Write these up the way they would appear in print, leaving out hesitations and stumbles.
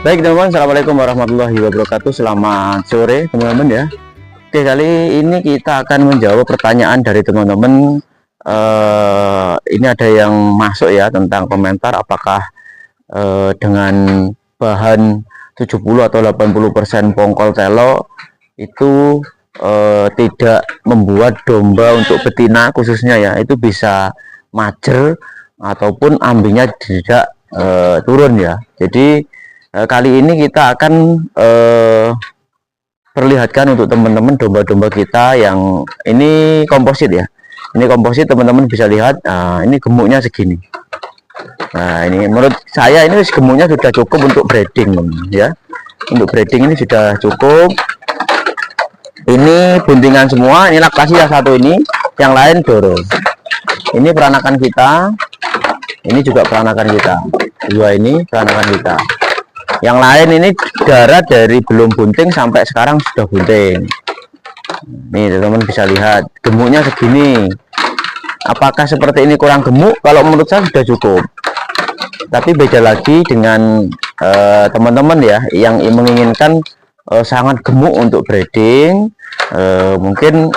Baik teman-teman, assalamualaikum warahmatullahi wabarakatuh. Selamat sore teman-teman ya. Oke, kali ini kita akan menjawab pertanyaan dari teman-teman. Ini ada yang masuk ya tentang komentar apakah dengan bahan 70 atau 80% pongkol telo itu tidak membuat domba untuk betina khususnya ya itu bisa majer ataupun ambingnya tidak turun ya. Jadi kali ini kita akan perlihatkan untuk teman-teman domba-domba kita yang ini komposit ya. Ini komposit, teman-teman bisa lihat. Nah, ini gemuknya segini. Nah, ini menurut saya ini gemuknya sudah cukup untuk breeding ya. Untuk breeding ini sudah cukup. Ini buntingan semua. Ini laktasi yang satu ini, yang lain doro. Ini peranakan kita. Ini juga peranakan kita. Dua ini peranakan kita. Yang lain ini darah dari belum bunting sampai sekarang sudah bunting. Nih teman-teman bisa lihat gemuknya segini. Apakah seperti ini kurang gemuk? Kalau menurut saya sudah cukup. Tapi beda lagi dengan teman-teman ya yang menginginkan sangat gemuk untuk breeding. Mungkin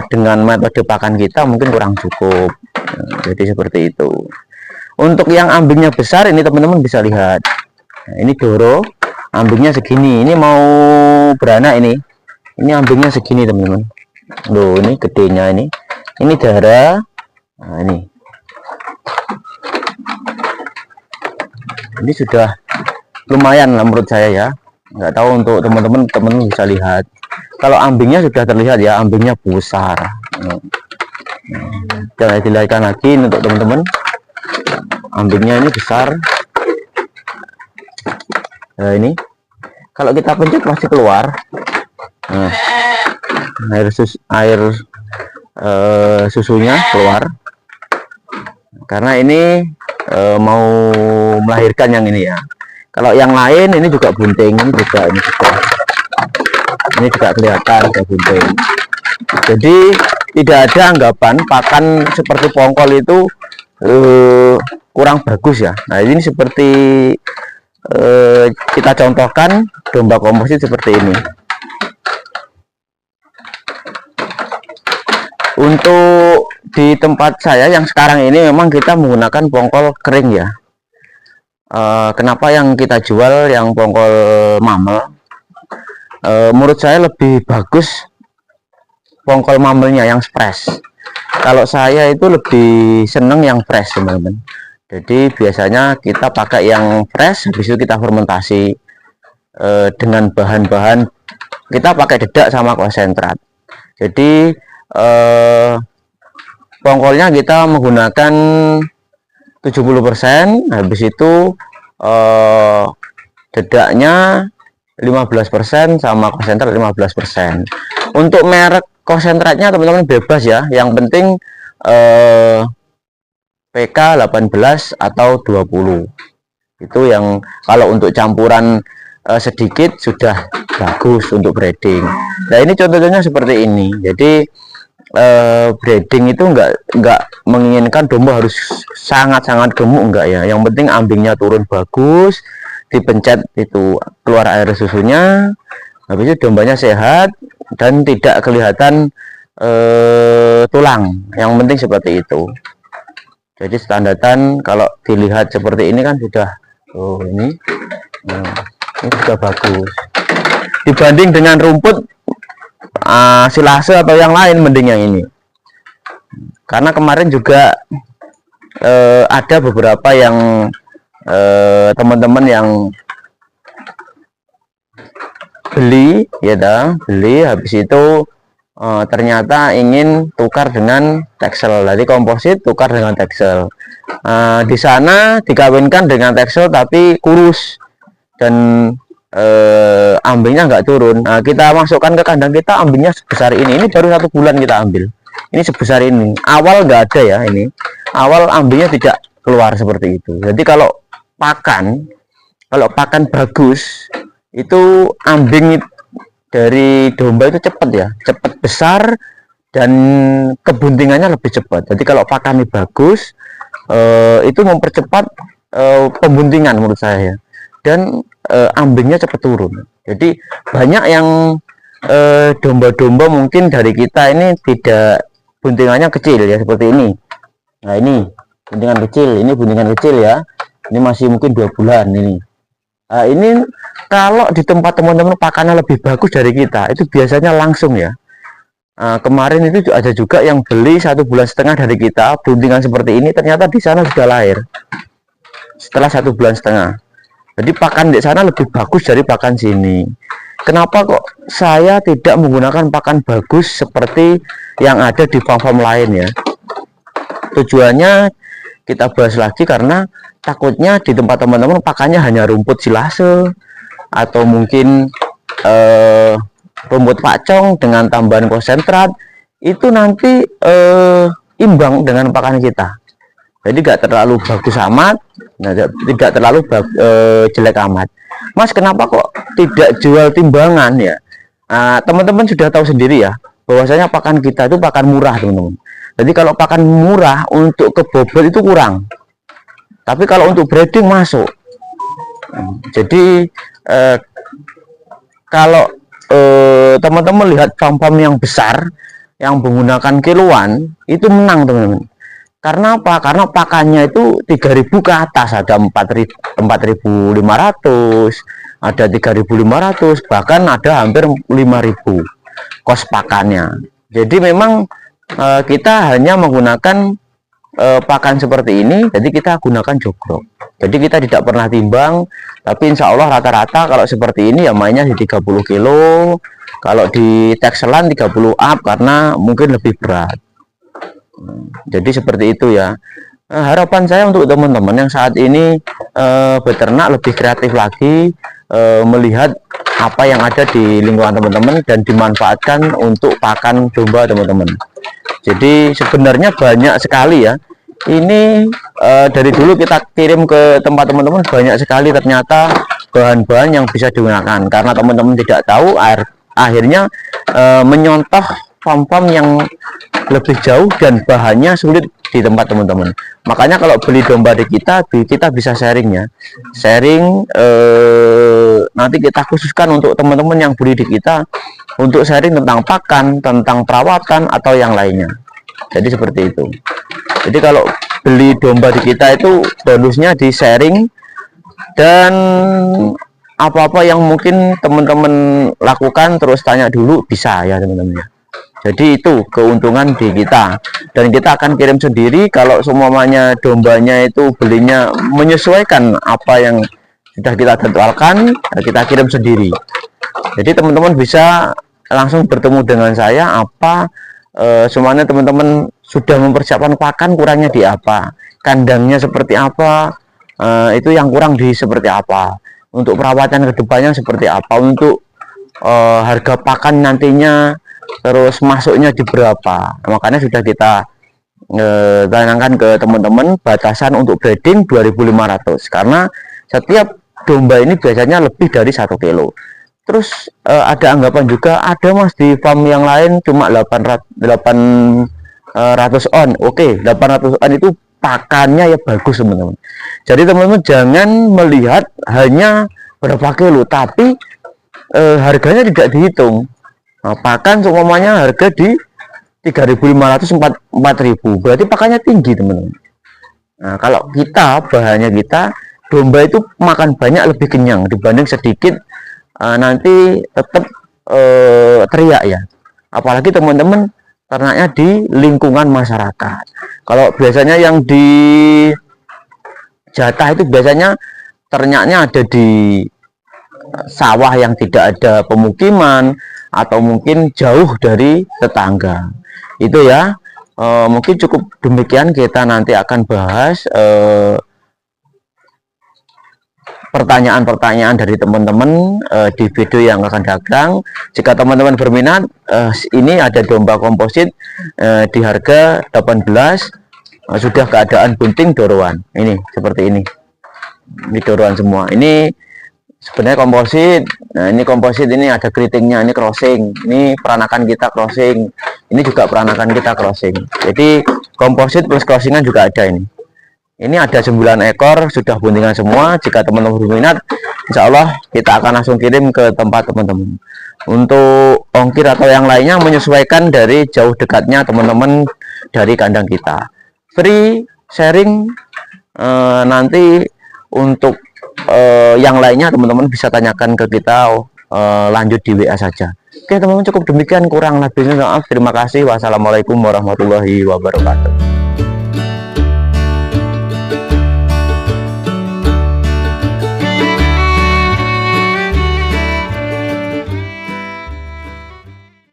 dengan metode pakan kita mungkin kurang cukup. Jadi seperti itu. Untuk yang ambingnya besar ini teman-teman bisa lihat. Nah, ini doro, ambingnya segini. Ini mau beranak ini. Ini ambingnya segini teman-teman. Loh, ini gedenya ini. Ini darah. Nah, ini. Ini sudah lumayan lah menurut saya ya. Nggak tahu untuk teman-teman bisa lihat. Kalau ambingnya sudah terlihat ya, ambingnya besar. Jangan dilihatkan lagi untuk teman-teman. Ambingnya ini besar. Nah, ini kalau kita pencet pasti keluar. Nah, air susunya keluar karena ini mau melahirkan yang ini ya. Kalau yang lain ini juga bunting, ini juga kelihatan kayak bunting. Jadi tidak ada anggapan pakan seperti pongkol itu kurang bagus ya. Nah, ini seperti kita contohkan domba komposit seperti ini. Untuk di tempat saya yang sekarang ini memang kita menggunakan pongkol kering ya. Kenapa yang kita jual yang pongkol mamel? Menurut saya lebih bagus pongkol mamelnya yang fresh. Kalau saya itu lebih seneng yang fresh teman-teman. Jadi biasanya kita pakai yang fresh, habis itu kita fermentasi dengan bahan-bahan kita pakai dedak sama konsentrat. Jadi pongkolnya kita menggunakan 70%, habis itu dedaknya 15% sama konsentrat 15%. Untuk merek konsentratnya teman-teman bebas ya, yang penting PK 18 atau 20 itu yang kalau untuk campuran sedikit sudah bagus untuk breeding. Nah, ini contohnya seperti ini. Jadi breeding itu enggak menginginkan domba harus sangat-sangat gemuk, enggak ya. Yang penting ambingnya turun bagus, dipencet itu keluar air susunya, habis itu dombanya sehat dan tidak kelihatan tulang. Yang penting seperti itu. Jadi standaran kalau dilihat seperti ini kan sudah ini sudah bagus dibanding dengan rumput silase atau yang lain, mending yang ini. Karena kemarin juga ada beberapa yang teman-teman yang beli ya beli habis itu ternyata ingin tukar dengan teksel. Jadi komposit tukar dengan teksel. Di sana dikawinkan dengan teksel tapi kurus dan ambingnya nggak turun. Kita masukkan ke kandang kita, ambingnya sebesar ini. Ini baru 1 bulan kita ambil. Ini sebesar ini. Awal nggak ada ya ini. Awal ambingnya tidak keluar seperti itu. Jadi kalau pakan bagus itu ambing dari domba itu cepat ya, cepat besar dan kebuntingannya lebih cepat. Jadi kalau pakannya bagus itu mempercepat pembuntingan menurut saya ya. dan ambingnya cepat turun. Jadi banyak yang domba-domba mungkin dari kita ini tidak, buntingannya kecil ya seperti ini. Nah ini buntingan kecil, ini buntingan kecil ya, ini masih mungkin 2 bulan ini. Nah, ini kalau di tempat teman-teman pakannya lebih bagus dari kita, itu biasanya langsung ya. Kemarin itu ada juga yang beli 1,5 bulan dari kita, buntingan seperti ini, ternyata di sana sudah lahir setelah 1,5 bulan. Jadi pakan di sana lebih bagus dari pakan sini. Kenapa kok saya tidak menggunakan pakan bagus seperti yang ada di farm-farm lain ya? Tujuannya kita bahas lagi karena takutnya di tempat teman-teman pakannya hanya rumput silase atau mungkin rumput pacong dengan tambahan konsentrat, itu nanti imbang dengan pakan kita. Jadi nggak terlalu bagus amat, tidak terlalu jelek amat. Mas, kenapa kok tidak jual timbangan ya? Teman-teman sudah tahu sendiri ya, bahwasanya pakan kita itu pakan murah, teman-teman. Jadi kalau pakan murah untuk ke bobot itu kurang, tapi kalau untuk breeding masuk. Jadi kalau teman-teman lihat farm-farm yang besar yang menggunakan kiloan, itu menang, teman-teman. Karena apa? Karena pakannya itu 3.000 ke atas, ada 4.500, ada 3.500, bahkan ada hampir 5.000 kos pakannya. Jadi memang kita hanya menggunakan pakan seperti ini, jadi kita gunakan jogrok. Jadi kita tidak pernah timbang, tapi insya Allah rata-rata kalau seperti ini ya mainnya di 30 kilo, kalau di Texelan 30 up karena mungkin lebih berat. Jadi seperti itu ya. Harapan saya untuk teman-teman yang saat ini beternak lebih kreatif lagi, melihat apa yang ada di lingkungan teman-teman dan dimanfaatkan untuk pakan domba teman-teman. Jadi sebenarnya banyak sekali ya. Ini dari dulu kita kirim ke tempat teman-teman, banyak sekali ternyata bahan-bahan yang bisa digunakan. Karena teman-teman tidak tahu, akhirnya menyontoh farm-farm yang lebih jauh dan bahannya sulit di tempat teman-teman. Makanya kalau beli domba di kita bisa sharingnya. Sharing nanti kita khususkan untuk teman-teman yang beli di kita untuk sharing tentang pakan, tentang perawatan atau yang lainnya. Jadi seperti itu. Jadi kalau beli domba di kita itu bonusnya di sharing, dan apa-apa yang mungkin teman-teman lakukan terus tanya dulu bisa ya teman-teman. Jadi itu keuntungan di kita, dan kita akan kirim sendiri. Kalau semuanya dombanya itu belinya menyesuaikan apa yang sudah kita jadwalkan, kita kirim sendiri. Jadi teman-teman bisa langsung bertemu dengan saya apa semuanya. Teman-teman sudah mempersiapkan pakan, kurangnya di apa, kandangnya seperti apa, itu yang kurang di seperti apa, untuk perawatan kedepannya seperti apa, untuk harga pakan nantinya, terus masuknya di berapa. Makanya sudah kita tanyakan ke teman-teman batasan untuk breeding 2.500, karena setiap domba ini biasanya lebih dari 1 kilo. Terus ada anggapan juga, ada mas di farm yang lain cuma 800 on. Oke, 800 on itu pakannya ya bagus teman-teman. Jadi teman-teman jangan melihat hanya berapa kilo, tapi harganya tidak dihitung. Pakan semuanya harga di 3.500 4.000, berarti pakannya tinggi teman-teman. Nah, kalau kita bahannya kita domba itu makan banyak, lebih kenyang dibanding sedikit, nanti tetap teriak ya. Apalagi teman-teman ternaknya di lingkungan masyarakat. Kalau biasanya yang di jatah itu biasanya ternaknya ada di sawah yang tidak ada pemukiman atau mungkin jauh dari tetangga. Itu ya, mungkin cukup demikian. Kita nanti akan bahas pertanyaan-pertanyaan dari teman-teman di video yang akan datang. Jika teman-teman berminat, ini ada domba komposit di harga 18, sudah keadaan bunting doroan. Ini seperti ini doroan semua. Ini sebenarnya komposit. Nah, ini komposit, ini ada keritingnya, ini crossing, ini peranakan kita crossing, ini juga peranakan kita crossing. Jadi komposit plus crossingan juga ada ini. Ini ada 9 ekor, sudah buntingan semua. Jika teman-teman berminat, insya Allah kita akan langsung kirim ke tempat teman-teman. Untuk ongkir atau yang lainnya menyesuaikan dari jauh dekatnya teman-teman dari kandang kita. Free sharing. Nanti untuk yang lainnya teman-teman bisa tanyakan ke kita lanjut di WA saja. Oke teman-teman, cukup demikian, kurang lebihnya maaf. Terima kasih. Wassalamualaikum warahmatullahi wabarakatuh.